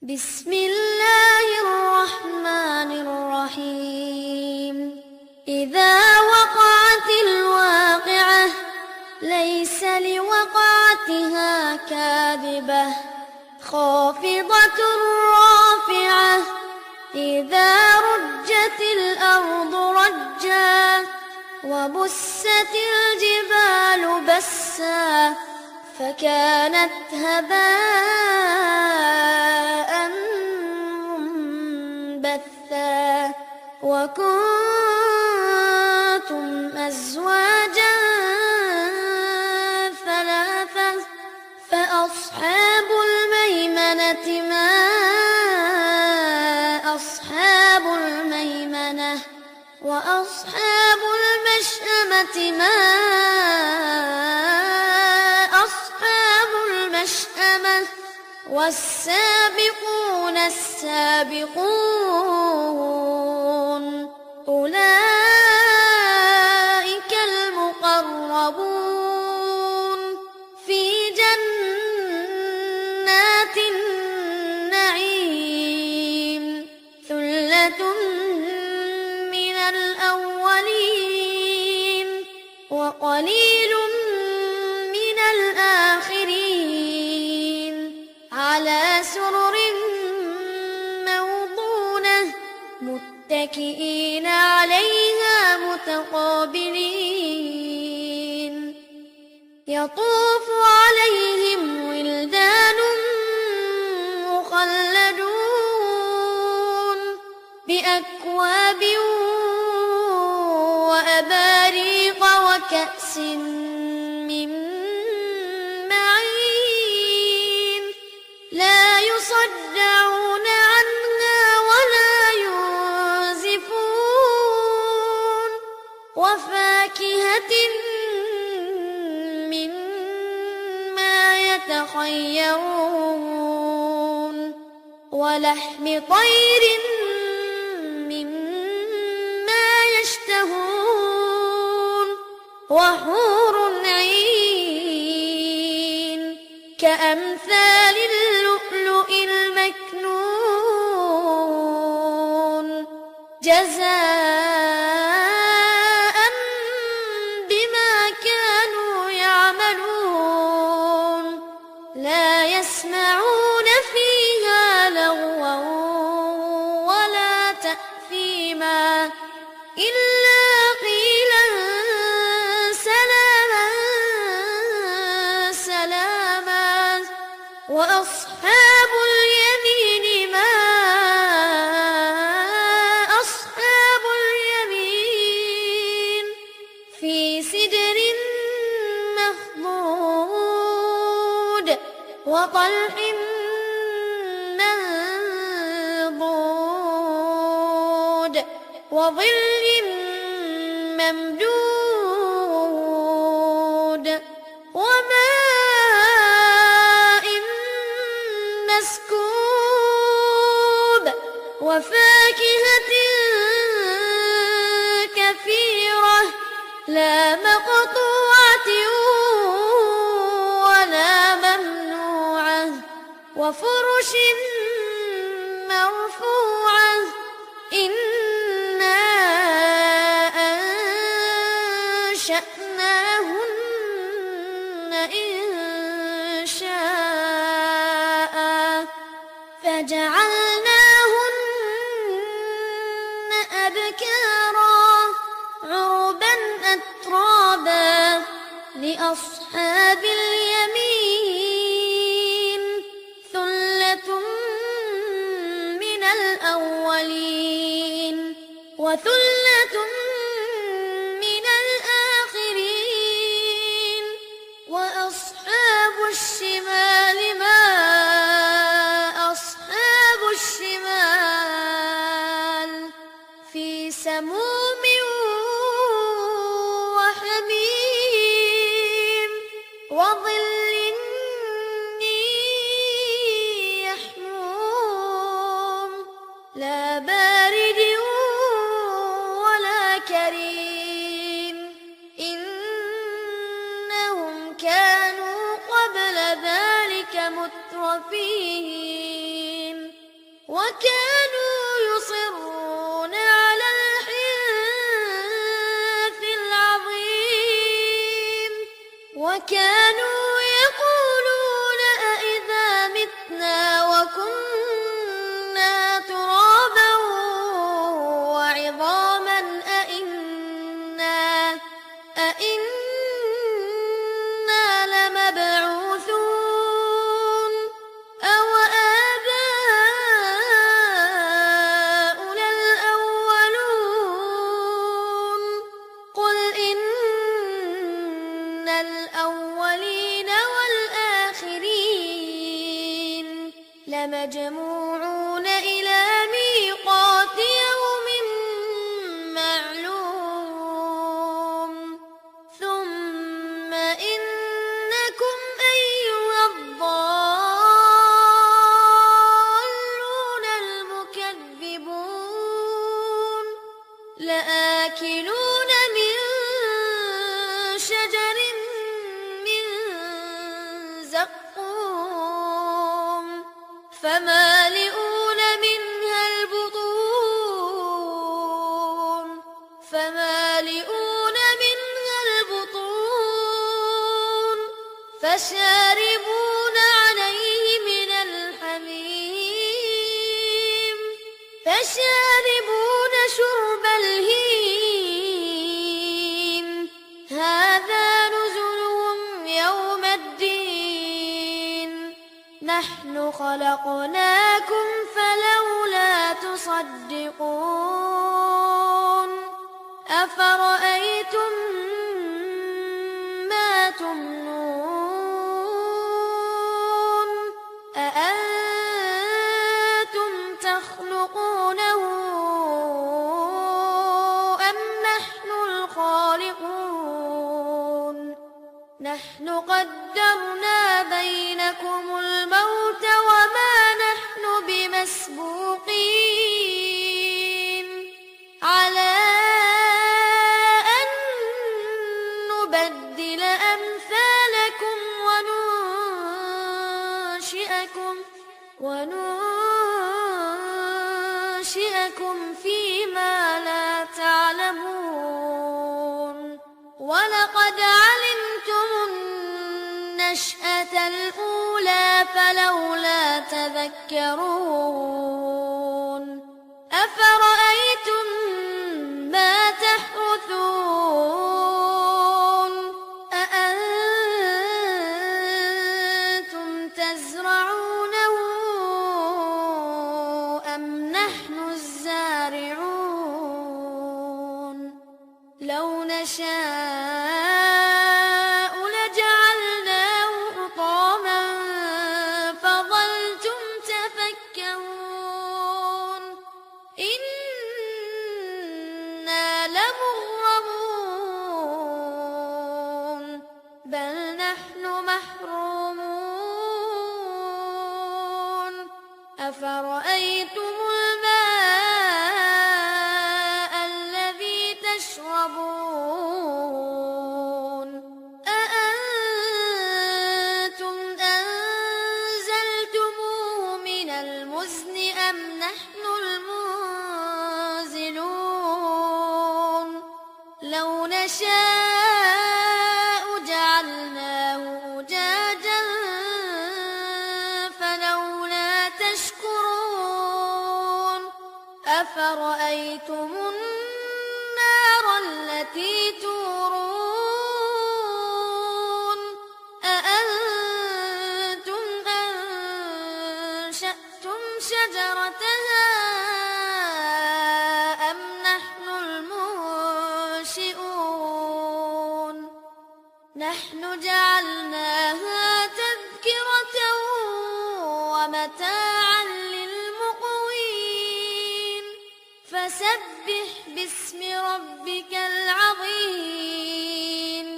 بسم الله الرحمن الرحيم. إذا وقعت الواقعة ليس لوقعتها كاذبة خافضة رافعة. إذا رجت الأرض رجا وبست الجبال بسا فكانت هباء منبثا وكنتم أزواجا ثلاثة فأصحاب الميمنة ما أصحاب الميمنة وأصحاب المشأمة ما أصحاب المشأمة والسابقون السابقون أولئك المقربون في جنات النعيم. ثلة من الأولين وقليل من الآخرين على سرر موضونة متكئين عليها متقابلين. يطوف عليهم ولدان مخلدون بأكواب وأباريق وكأس من معين لا يصدعون عنها ولا ينزفون وفاكهة مما يتخيرون ولحم طير مما يشتهون وحور عين كأمثال اللؤلؤ المكنون جزاء بما كانوا يعملون. لا يسمعون فيها لغوا ولا تأثيما إلا قيلا سلاما سلاما. وأصحاب اليمين ما أصحاب اليمين في سدر مخضود وطلح منضود وظل ممدود وماء مسكوب وفاكهة كثيرة لا مقطوعة ولا ممنوعة وفرش مرفوعة. إنا أنشأناهن إنشاء فجعلناهن أبكارا عربا أترابا لأصحاب اليمين. ثلة من الأولين وثلة من الآخرين. وأصحاب الشمال ما أصحاب الشمال في سموم وحميم وظل من يحموم لا بارد ولا كريم. إنهم كانوا قبل ذلك مترفين وكانوا يصرون على الحنث العظيم وكانوا يقولون أإذا متنا وكنا ترابا وعظاما أإنا لمبعوثون أو آباؤنا الأولون قل إن الأولين والآخرين لمجموعون إلى ميقات يوم معلوم ثم إنكم أيها الضالون المكذبون لآكلون من شجر من زقوم فمالئون منها البطون فشاربون عليه من الحميم فشاربون شرب الهيم هذا نزلهم يوم الدين نحن خلقناكم فلولا تصدقون أفرأيتم ما تمنون أأنتم تخلقونه أم نحن الخالقون نحن قدرنا بينكم الموت وما نحن بمسبوقين على أن نبدل أمثالكم وننشئكم فيما لا تعلمون ولقد علمتم النشأة الأولى فلولا تذكرون أفرأيتم ما تحرثون أأنتم تزرعونه أم نحن الزارعون لو نشاء لجعلناه حطاما فظلتم تفكهون إنا لمغرمون بل نحن محرومون أفرأيتم الماء الذي تشربون أأنتم أنزلتموه من المزن أم نحن المنزلون لو نشاء جعلناه أجاجا فلولا تشكرون أفرأيتم النار التي تورون أأنتم أنشأتم شجرتها أم نحن المنشئون نحن جعلناها تذكرة ومتاعا للمقوين فسبح باسم ربك العظيم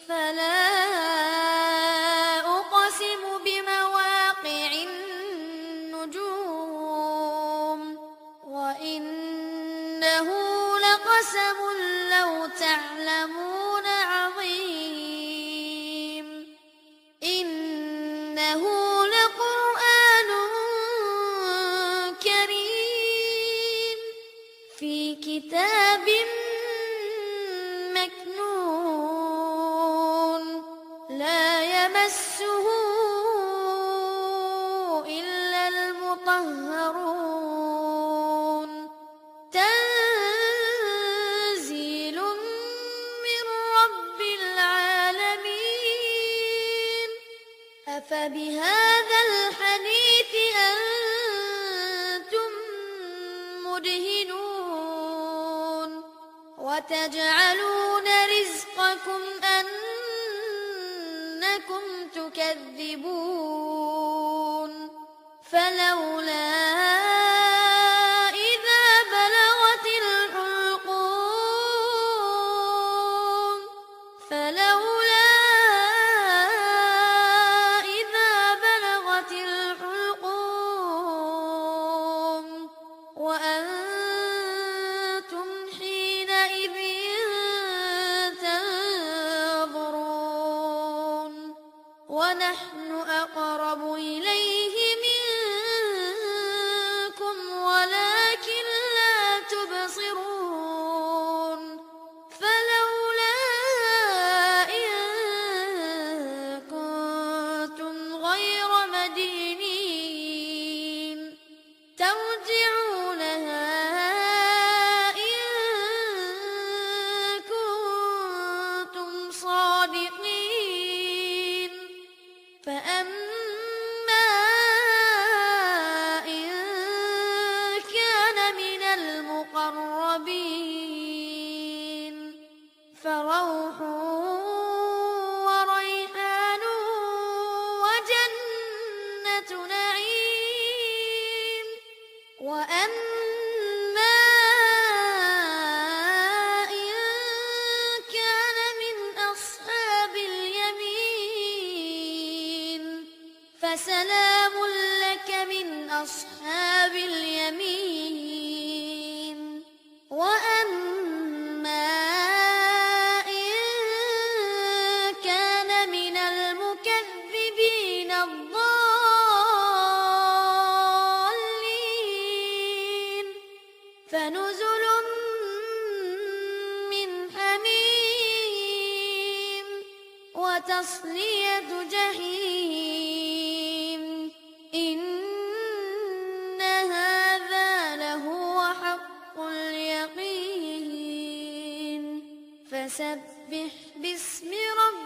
فلا أقسم بمواقع النجوم وإنه لقسم لو تعلمون عظيم إنه لقرآن كريم كتاب مكنون لا يمسه إلا المطهرون تنزيل من رب العالمين أفبهذا الحديث أنتم مدهنون وتجعلون رزقكم أنكم تكذبون فلولا إذا بلغت الحلقوم فلولا إذا بلغت الحلقوم وأنتم حينئذ تنظرون ونحن أقرب إليه منكم ولكن لا تبصرون فلولا إن كنتم غير مدينين ترجعونها إن كنتم صادقين فأما إن كان من المقربين فروح وريحان وجنة نعيم وأما إن كان من أصحاب اليمين فسلام لك من أصحاب اليمين وأما إن كان من المكذبين الضالين فنزل من حميم وتصلية جحيم إن هذا لهو حق اليقين فسبح باسم ربك